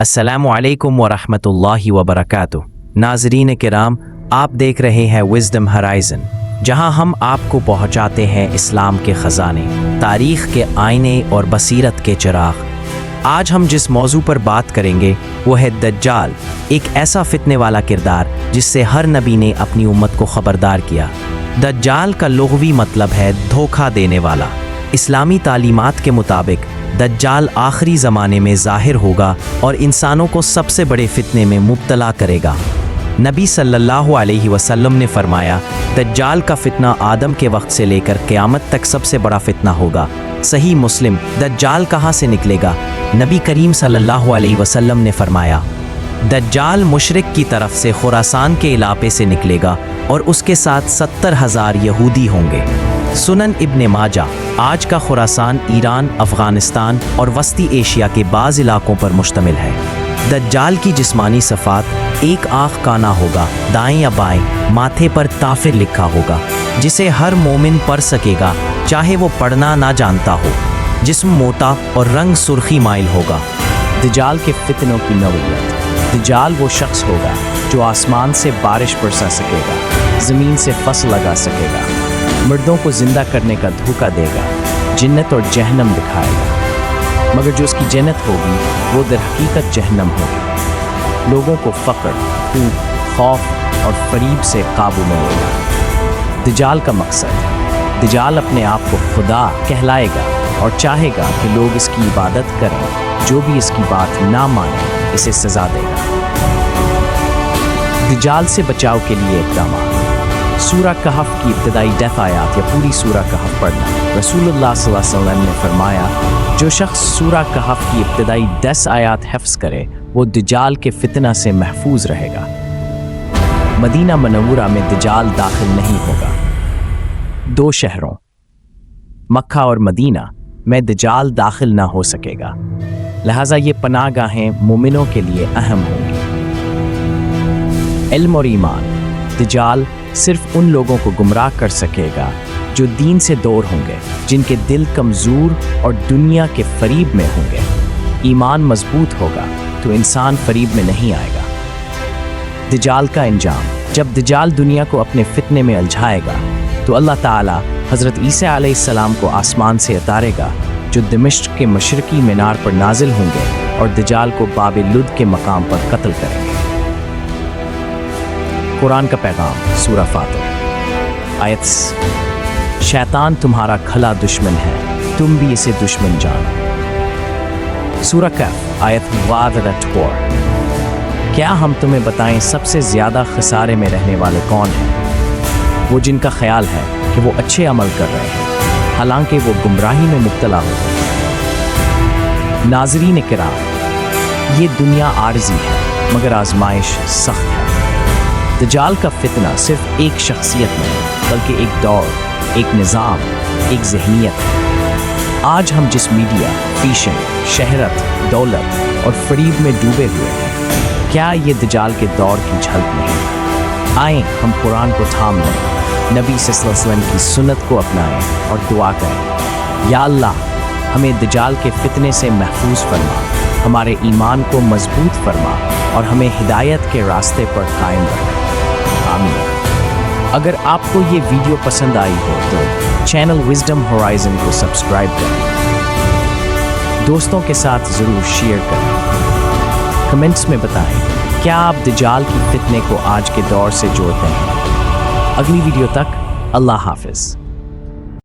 अस्सलामु अलैकुम वरहमतुल्लाहि वबरकातुह। नाज़रीन किराम, आप देख रहे हैं विज़डम होराइज़न, जहां हम आपको पहुंचाते हैं इस्लाम के ख़ज़ाने, तारीख़ के आईने और बसीरत के चिराग। आज हम जिस मौजू पर बात करेंगे वो है दज्जाल, एक ऐसा फितने वाला किरदार जिससे हर नबी ने अपनी उम्मत को ख़बरदार किया। दज्जाल का लुग़वी मतलब है धोखा देने वाला। इस्लामी तालीमात के मुताबिक दज्जाल आखिरी ज़माने में ज़ाहिर होगा और इंसानों को सबसे बड़े फितने में मुब्तला करेगा। नबी सल्लल्लाहु अलैहि वसल्लम ने फरमाया, दज्जाल का फितना आदम के वक्त से लेकर क़यामत तक सबसे बड़ा फितना होगा। सही मुस्लिम। दज्जाल कहाँ से निकलेगा? नबी करीम सल्लल्लाहु अलैहि वसल्लम ने फरमाया, दज्जाल मुशरिक की तरफ से खुरासान के इलाके से निकलेगा और उसके साथ 70,000 यहूदी होंगे। सुनन इब्ने माजा। आज का खुरासान ईरान, अफ़गानिस्तान और वस्ती एशिया के बाज़ इलाकों पर मुश्तमिल है। दज्जाल की जिस्मानी सफ़ात: एक आँख का ना होगा, दाएं या बाएं, माथे पर ताफिर लिखा होगा जिसे हर मोमिन पढ़ सकेगा चाहे वो पढ़ना ना जानता हो। जिस्म मोटा और रंग सुर्खी माइल होगा। दज्जाल के फितनों की नौइयत। दज्जाल वो शख्स होगा जो आसमान से बारिश बरसा सकेगा, ज़मीन से फसल लगा सकेगा, मुर्दों को ज़िंदा करने का धोखा देगा, जन्नत और जहन्नम दिखाएगा, मगर जो उसकी जन्नत होगी वो दर हकीकत जहन्नम होगी। लोगों को फ़क्र, भूख, खौफ और फरीब से काबू में लेगा। दज्जाल का मकसद: दज्जाल अपने आप को खुदा कहलाएगा और चाहेगा कि लोग इसकी इबादत करें। जो भी इसकी बात ना माने इसे सज़ा देगा। दज्जाल से बचाव के लिए इक़दाम। सूरा कहफ की इब्तदाई 10 आयात या पूरी सूरा कहफ पढ़ना। रसूलुल्लाह सल्लल्लाहु अलैहि वसल्लम ने फरमाया, जो शख्स सूरा कहफ की इब्तदाई 10 आयात हिफ्ज़ करे वो दज्जाल के फितना से महफूज रहेगा। मदीना मनव्वरा में दज्जाल दाखिल नहीं होगा। 2 शहरों मक्का और मदीना में दज्जाल दाखिल ना हो सकेगा, लिहाजा ये पनाहगाहें मोमिनों के लिए अहम होंगी। इल्म और ईमान। दज्जाल सिर्फ उन लोगों को गुमराह कर सकेगा जो दीन से दूर होंगे, जिनके दिल कमज़ोर और दुनिया के फरीब में होंगे। ईमान मजबूत होगा तो इंसान फरीब में नहीं आएगा। दज्जाल का अंजाम। जब दज्जाल दुनिया को अपने फितने में उलझाएगा तो अल्लाह ताला हज़रत ईसा अलैहिस्सलाम को आसमान से उतारेगा, जो दमिश्क के मशरकी मीनार पर नाजिल होंगे और दज्जाल को बाब-ए-लुद के मकाम पर कत्ल करेंगे। कुरान का पैगाम। सूरा फातिर आयत: शैतान तुम्हारा खला दुश्मन है, तुम भी इसे दुश्मन जानो। सूरा कहफ आयत 12। क्या हम तुम्हें बताएं सबसे ज़्यादा खसारे में रहने वाले कौन हैं? वो जिनका ख्याल है कि वो अच्छे अमल कर रहे हैं, हालांकि वो गुमराही में मुब्तला हो। नाज़रीन किराम, ये दुनिया आर्जी है मगर आजमाइश सख्त है। दज्जाल का फितना सिर्फ एक शख्सियत नहीं बल्कि एक दौर, एक निज़ाम, एक ज़हनियत है। आज हम जिस मीडिया, फैशन, शहरत, दौलत और फरीब में डूबे हुए हैं, क्या ये दज्जाल के दौर की झलक नहीं? आएँ हम कुरान को थाम लें, नबी सल्लल्लाहु अलैहि वसल्लम की सुन्नत को अपनाएं और दुआ करें, या अल्लाह हमें दज्जाल के फितने से महफूज फरमा, हमारे ईमान को मजबूत फरमा और हमें हिदायत के रास्ते पर कायम रख। आमीन। अगर आपको ये वीडियो पसंद आई हो तो चैनल विज़डम होराइज़न को सब्सक्राइब करें, दोस्तों के साथ ज़रूर शेयर करें। कमेंट्स में बताएं, क्या आप दज्जाल की फितने को आज के दौर से जोड़ते हैं? अगली वीडियो तक अल्लाह हाफ़िज़।